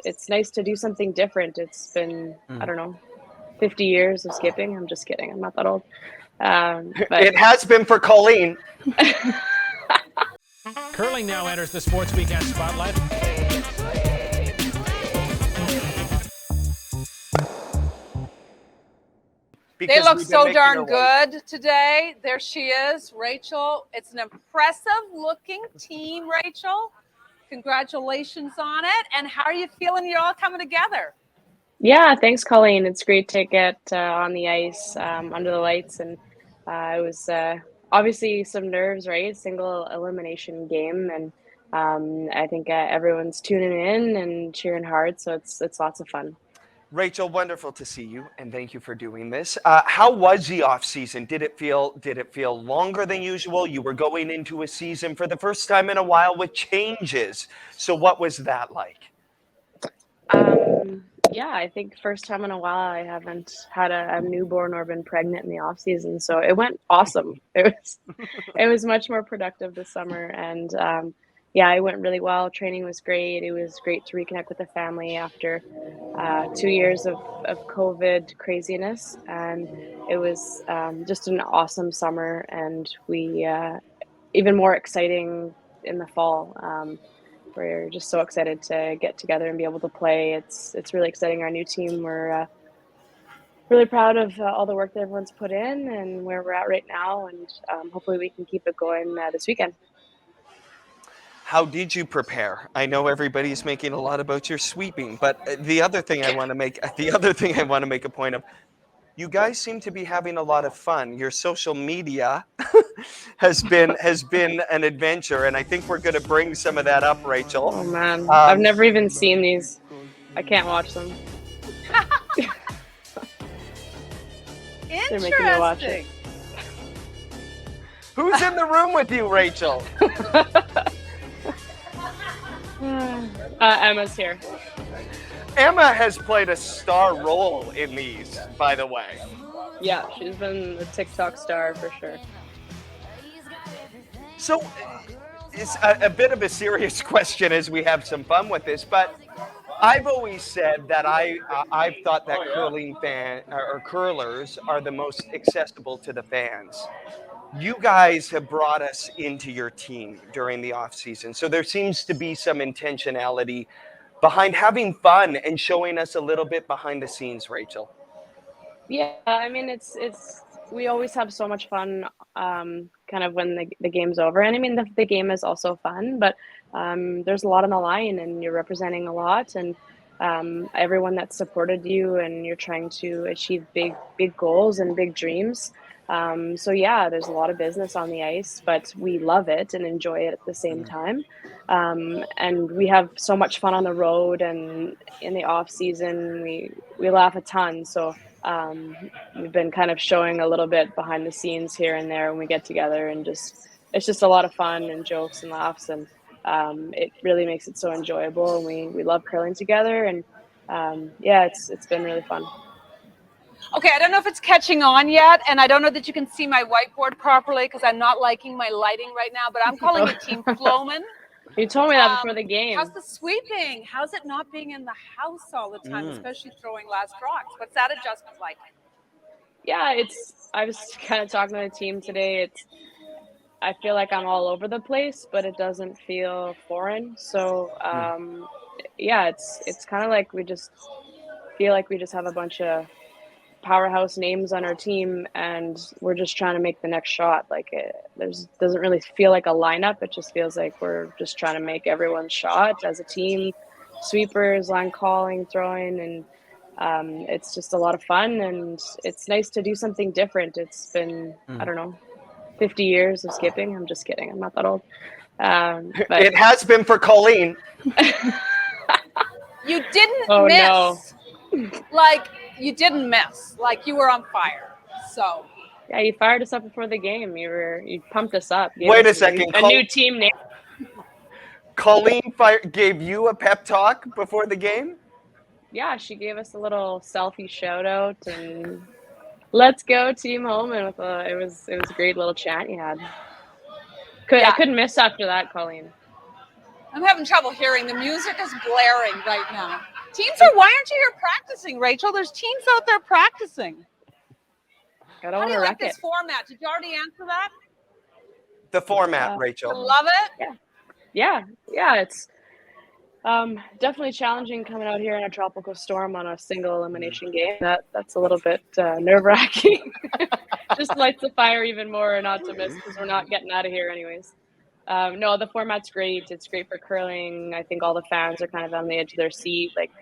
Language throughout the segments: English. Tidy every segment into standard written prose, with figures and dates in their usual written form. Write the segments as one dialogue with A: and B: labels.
A: it's nice to do something different. It's been, I don't know, 50 years of skipping. I'm just kidding. I'm not that old. But
B: It has been for Colleen.
C: Curling now enters the Sports Weekend spotlight.
D: They look so darn good today. There she is, Rachel. It's an impressive-looking team, Rachel. Congratulations on it. And how are you feeling? You're all coming together.
A: yeah, thanks, Colleen. It's great to get on the ice under the lights. And it was obviously some nerves, right? Single elimination game. And I think everyone's tuning in and cheering hard. So it's lots of fun.
B: Rachel, wonderful to see you, and thank you for doing this. How was the off season? Did it feel longer than usual? You were going into a season for the first time in a while with changes. So what was that like?
A: Yeah, I think first time in a while I haven't had a newborn or been pregnant in the off season, so it went awesome. It was much more productive this summer, and yeah, it went really well. Training was great. It was great to reconnect with the family after 2 years of COVID craziness, and it was just an awesome summer. And we even more exciting in the fall. We're just so excited to get together and be able to play. It's really exciting. Our new team, we're really proud of all the work that everyone's put in and where we're at right now, and hopefully we can keep it going this weekend.
B: How did you prepare? I know everybody's making a lot about your sweeping, but the other thing I want to make a point of, you guys seem to be having a lot of fun. Your social media has been an adventure, and I think we're going to bring some of that up, Rachel.
A: Oh man, I've never even seen these. I can't watch them. They're making me watch it.
B: Who's in the room with you, Rachel?
A: Emma's here.
B: Emma has played a star role in these, by the way.
A: Yeah, she's been a TikTok star for sure.
B: So it's a bit of a serious question as we have some fun with this, but I've always said that I've thought that curlers are the most accessible to the fans. You guys have brought us into your team during the off season, so there seems to be some intentionality behind having fun and showing us a little bit behind the scenes, Rachel.
A: Yeah, I mean it's we always have so much fun kind of when the game's over. And I mean the game is also fun, but there's a lot on the line and you're representing a lot, and everyone that supported you, and you're trying to achieve big goals and big dreams. So yeah, there's a lot of business on the ice, but we love it and enjoy it at the same time. And we have so much fun on the road, and in the off season, we laugh a ton. So we've been kind of showing a little bit behind the scenes here and there when we get together, and it's just a lot of fun and jokes and laughs, and it really makes it so enjoyable. And we love curling together, and yeah, it's been really fun.
D: Okay, I don't know if it's catching on yet, and I don't know that you can see my whiteboard properly because I'm not liking my lighting right now, but I'm calling it Team Floman.
A: You told me that before the game.
D: How's the sweeping? How's it not being in the house all the time, especially throwing last rocks? What's that adjustment like?
A: Yeah, I was kind of talking to the team today. I feel like I'm all over the place, but it doesn't feel foreign. So yeah, it's kind of like we just feel like we just have a bunch of powerhouse names on our team, and we're just trying to make the next shot. Like doesn't really feel like a lineup. It just feels like we're just trying to make everyone's shot as a team. Sweepers, line calling, throwing, and it's just a lot of fun, and it's nice to do something different. It's been I don't know, 50 years of skipping. I'm just kidding. I'm not that old. But
B: it has been for Colleen.
D: You didn't
A: Oh,
D: miss.
A: no.
D: Like, you didn't miss. Like, you were on fire. So.
A: Yeah, you fired us up before the game. You pumped us up.
B: Wait a second.
A: A new team name.
B: Colleen gave you a pep talk before the game?
A: Yeah, she gave us a little selfie shout out, and let's go Team Homan with it was a great little chat you had. I couldn't miss after that, Colleen.
D: I'm having trouble hearing. The music is blaring right now. Why aren't you here practicing, Rachel? There's teams out there practicing.
A: I don't
D: How
A: want
D: do
A: to
D: you like
A: wreck
D: this
A: it.
D: format? Did you already answer that?
B: The format,
D: You
B: Rachel.
D: love it?
A: Yeah, it's definitely challenging coming out here in a tropical storm on a single elimination game. That's a little bit nerve-wracking. Just lights the fire even more not to miss because we're not getting out of here anyways. No, the format's great. It's great for curling. I think all the fans are kind of on the edge of their seat. Like,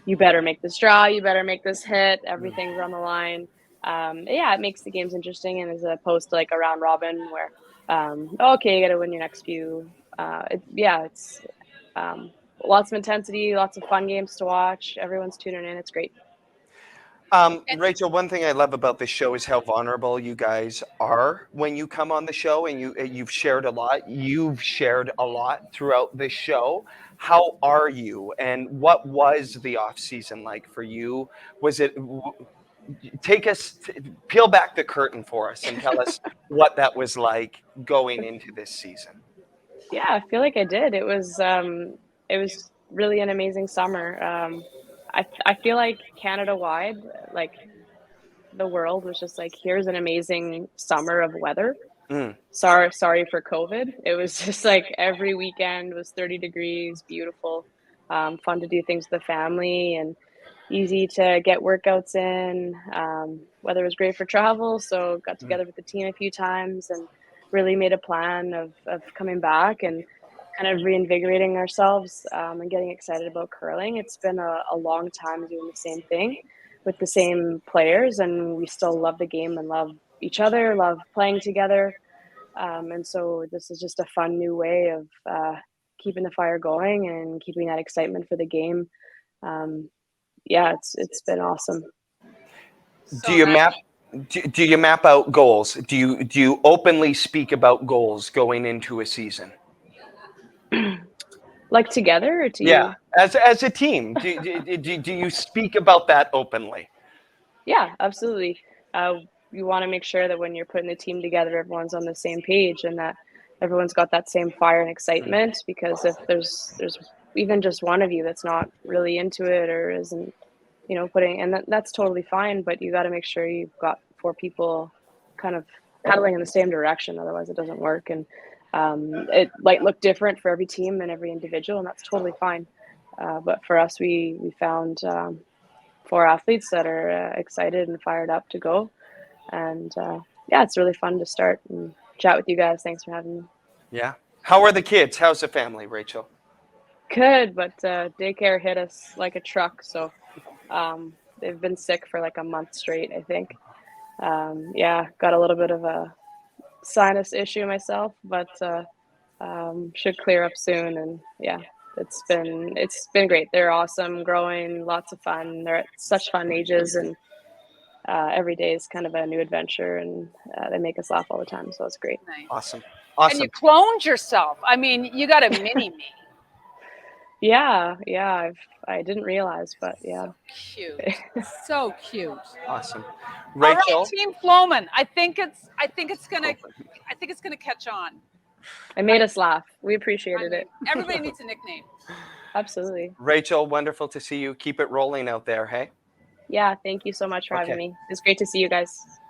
A: you better make this draw. You better make this hit. Everything's on the line. Yeah, it makes the games interesting, and as opposed to like a round robin where, okay, you got to win your next few. It's lots of intensity, lots of fun games to watch. Everyone's tuning in. It's great.
B: Rachel, one thing I love about this show is how vulnerable you guys are when you come on the show, and you've shared a lot. You've shared a lot throughout this show. How are you, and what was the off season like for you? Was it? Peel back the curtain for us and tell us what that was like going into this season.
A: Yeah, I feel like I did. It was really an amazing summer. I feel like Canada wide, like the world was just like, here's an amazing summer of weather. Sorry for COVID. It was just like every weekend was 30 degrees, beautiful, fun to do things with the family, and easy to get workouts in. Weather was great for travel, so got together with the team a few times and really made a plan of coming back and kind of reinvigorating ourselves, and getting excited about curling. It's been a long time doing the same thing with the same players, and we still love the game and love each other, love playing together. And so this is just a fun new way of keeping the fire going and keeping that excitement for the game. Yeah, it's been awesome.
B: Do you map out goals? Do you openly speak about goals going into a season?
A: Like together or to
B: Yeah,
A: you?
B: as a team, do you speak about that openly?
A: Yeah, absolutely. You want to make sure that when you're putting the team together, everyone's on the same page and that everyone's got that same fire and excitement. Because if there's even just one of you that's not really into it or isn't, putting, and that's totally fine. But you got to make sure you've got 4 people kind of paddling in the same direction. Otherwise, it doesn't work. And it might look different for every team and every individual, and that's totally fine. But for us, we found 4 athletes that are excited and fired up to go. And yeah, it's really fun to start and chat with you guys. Thanks for having me.
B: Yeah. How are the kids? How's the family, Rachel?
A: Good, but daycare hit us like a truck. So they've been sick for like a month straight, I think. Yeah, got a little bit of a sinus issue myself, but should clear up soon. And yeah, it's been great. They're awesome, growing, lots of fun. They're at such fun ages, and every day is kind of a new adventure, and they make us laugh all the time. So it's great.
D: Nice.
B: Awesome.
D: And you cloned yourself. I mean, you got a mini me.
A: Yeah, I didn't realize, but yeah.
D: So cute. So cute.
B: Awesome.
D: Rachel.
B: Rachel.
D: All right, Team Floman. I think it's gonna catch on.
A: It made us laugh. We appreciated it.
D: Everybody needs a nickname.
A: Absolutely.
B: Rachel, wonderful to see you. Keep it rolling out there, hey?
A: Yeah, thank you so much for having me. It's great to see you guys.